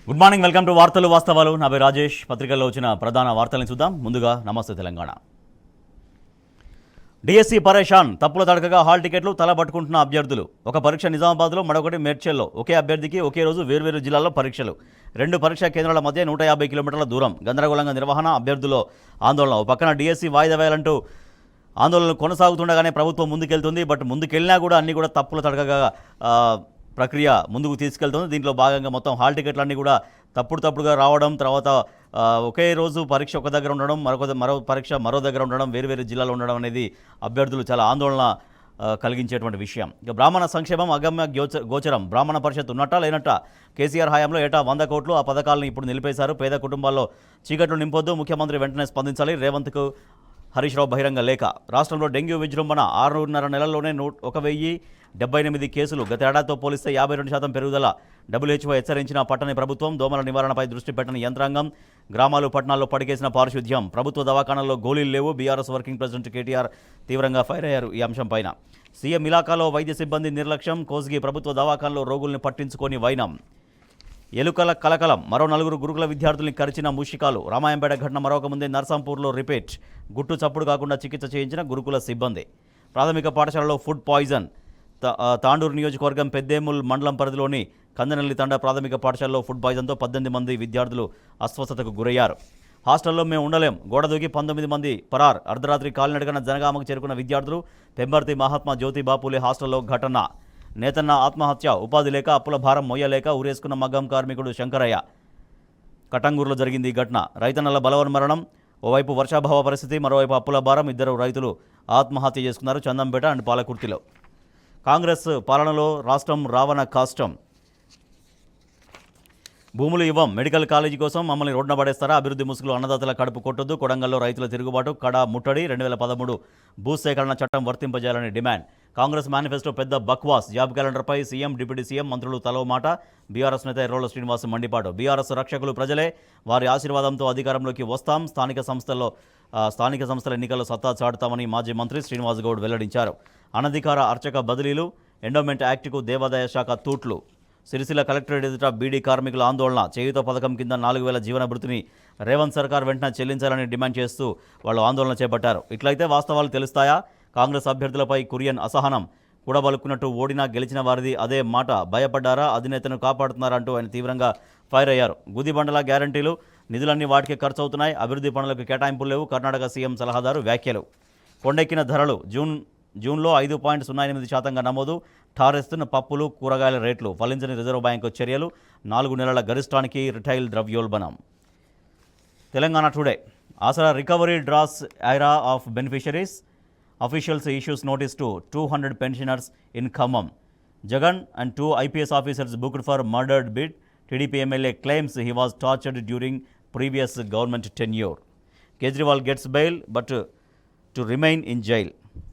Good morning, welcome to వార్తలు వాస్తవాలు. నా పేరు రాజేష్. పత్రికల్లో వచ్చిన ప్రధాన వార్తలను చూద్దాం. ముందుగా నమస్తే తెలంగాణ. డిఎస్సి పరేషాన్, తప్పుల తడకగా హాల్ టికెట్లు తలబట్టుకుంటున్న అభ్యర్థులు. ఒక పరీక్ష నిజామాబాద్లో, మరొకటి మేడ్చల్లో. ఒకే అభ్యర్థికి ఒకే రోజు వేర్వేరు జిల్లాల్లో పరీక్షలు. 2 పరీక్షా కేంద్రాల మధ్య 150 కిలోమీటర్ల దూరం. గందరగోళంగా నిర్వహణ, అభ్యర్థుల్లో ఆందోళన. ఓ పక్కన డిఎస్సి వాయిదా వేయాలంటూ ఆందోళనలు కొనసాగుతుండగానే ప్రభుత్వం ముందుకెళ్తుంది. బట్ ముందుకెళ్ళినా కూడా అన్నీ కూడా తప్పుల తడకగా ప్రక్రియ ముందుకు తీసుకెళ్తుంది. దీంట్లో భాగంగా మొత్తం హాల్ టికెట్లన్నీ కూడా తప్పుడుగా రావడం, తర్వాత ఒకే రోజు పరీక్ష ఒక దగ్గర ఉండడం, మరో పరీక్ష మరో దగ్గర ఉండడం, వేరు జిల్లాలో ఉండడం అనేది అభ్యర్థులు చాలా ఆందోళన కలిగించేటువంటి విషయం. ఇక బ్రాహ్మణ సంక్షేమం అగమ్య గోచరం. బ్రాహ్మణ పరిషత్ ఉన్నట్ట లేనట్ట. కేసీఆర్ హయాంలో ఏటా 100 కోట్లు, ఆ పథకాలను ఇప్పుడు నిలిపేశారు. పేద కుటుంబాల్లో చీకట్లు నింపొద్దు, ముఖ్యమంత్రి వెంటనే స్పందించాలి. రేవంత్కు హరీష్ రావు బహిరంగ లేఖ. రాష్ట్రంలో డెంగ్యూ విజృంభణ. 6.5 నెలల్లోనే 1078 కేసులు. గత ఏడాదితో పోలిస్తే 52% పెరుగుదల. WHO హెచ్చరించిన పట్టణ ప్రభుత్వం. దోమల నివారణపై దృష్టి పెట్టని యంత్రాంగం. గ్రామాలు పట్టణాల్లో పడికేసిన పారిశుద్ధ్యం. ప్రభుత్వ దవాఖానాల్లో గోళీలు లేవు. బీఆర్ఎస్ వర్కింగ్ ప్రెసిడెంట్ కేటీఆర్ తీవ్రంగా ఫైర్ అయ్యారు ఈ అంశంపైన. సీఎం ఇలాకాలో వైద్య సిబ్బంది నిర్లక్ష్యం. కోస్గి ప్రభుత్వ దవాఖానలో రోగుల్ని పట్టించుకొని వైనం. ఎలుకల కలకలం. మరో 4 గురుకుల విద్యార్థుల్ని కరిచిన మూషికాలు. రామాయంపేట ఘటన మరొక ముందే నర్సాంపూర్లో రిపీట్. గుట్టు చప్పుడు కాకుండా చికిత్స చేయించిన గురుకుల సిబ్బంది. ప్రాథమిక పాఠశాలలో ఫుడ్ పాయిజన్. తాండూరు నియోజకవర్గం పెద్దేముల్ మండలం పరిధిలోని కందనల్లి తండా ప్రాథమిక పాఠశాలలో ఫుడ్ పాయిజన్తో 18 మంది విద్యార్థులు అస్వస్థతకు గురయ్యారు. హాస్టల్లో మేము ఉండలేం, గోడ దూకి 19 మంది పరార్. అర్ధరాత్రి కాలినడకన జనగామకు చేరుకున్న విద్యార్థులు. పెంబర్తి మహాత్మా జ్యోతిబాపులే హాస్టల్లో ఘటన. నేతన్న ఆత్మహత్య. ఉపాధి లేక, అప్పుల భారం మొయ్యలేక ఉరేసుకున్న మగ్గం కార్మికుడు శంకరయ్య. కటంగూరులో జరిగింది ఈ ఘటన. రైతన్నల బలవన్మరణం. ఓవైపు వర్షాభావ పరిస్థితి, మరోవైపు అప్పుల భారం. 2 రైతులు ఆత్మహత్య చేసుకున్నారు చందంపేట అండ్ పాలకుర్తిలో. కాంగ్రెస్ పాలనలో రాష్ట్రం రావణ కాష్టం. భూములు ఇవ్వం, మెడికల్ కాలేజీ కోసం మమ్మల్ని రోడ్డున పడేస్తారా? అభివృద్ధి ముసుగులు అన్నదాతల కడుపు కొట్టొద్దు. కొడంగల్లో రైతుల తిరుగుబాటు. కడా ముట్టడి. 2013 భూసేకరణ చట్టం వర్తింపజేయాలని డిమాండ్. కాంగ్రెస్ మేనిఫెస్టో పెద్ద బక్వాస్. జాబ్ క్యాలెండర్పై సీఎం, డిప్యూటీ సీఎం, మంత్రులు తలో మాట. బీఆర్ఎస్ నేత ఎర్రోళ్ల శ్రీనివాస్ మండిపాటు. బీఆర్ఎస్ రక్షకులు ప్రజలే, వారి ఆశీర్వాదంతో అధికారంలోకి వస్తాం. స్థానిక సంస్థల ఎన్నికల్లో సత్తా చాటుతామని మాజీ మంత్రి శ్రీనివాస్ గౌడ్ వెల్లడించారు. అనధికార అర్చక బదిలీలు. ఎండోమెంట్ యాక్ట్కు దేవాదాయ శాఖ తూట్లు. సిరిసిల్ల కలెక్టరేట్ ఎదుట బీడీ కార్మికుల ఆందోళన. చేయూత పథకం కింద 4000 జీవన భృతిని రేవంత్ సర్కార్ వెంటనే చెల్లించాలని డిమాండ్ చేస్తూ వాళ్ళు ఆందోళన చేపట్టారు. ఇట్లయితే వాస్తవాలు తెలుస్తాయా? కాంగ్రెస్ అభ్యర్థులపై కురియన్ అసహనం. కూడబలుక్కున్నట్టు ఓడినా గెలిచిన వారిది అదే మాట. భయపడ్డారా? అధినేతను కాపాడుతున్నారా అంటూ ఆయన తీవ్రంగా ఫైర్ అయ్యారు. గుదిబండల గ్యారంటీలు. నిధులన్నీ వాటికే ఖర్చు అవుతున్నాయి. అభివృద్ధి పనులకు కేటాయింపులు లేవు. కర్ణాటక సీఎం సలహాదారు వ్యాఖ్యలు. కొండెక్కిన ధరలు. జూన్లో 5.08% నమోదు. ఠారెస్తున్న పప్పులు, కూరగాయల రేట్లు. ఫలించని రిజర్వ్ బ్యాంకు చర్యలు. 4 నెలల గరిష్టానికి రిటైల్ ద్రవ్యోల్బణం. Telangana today. Aasara recovery draws ire of beneficiaries. Officials issues notice to 200 pensioners in Khammam. Jagan and 2 IPS officers booked for murdered bid. TDP MLA claims he was tortured during previous government tenure. Kejriwal gets bail but to remain in jail.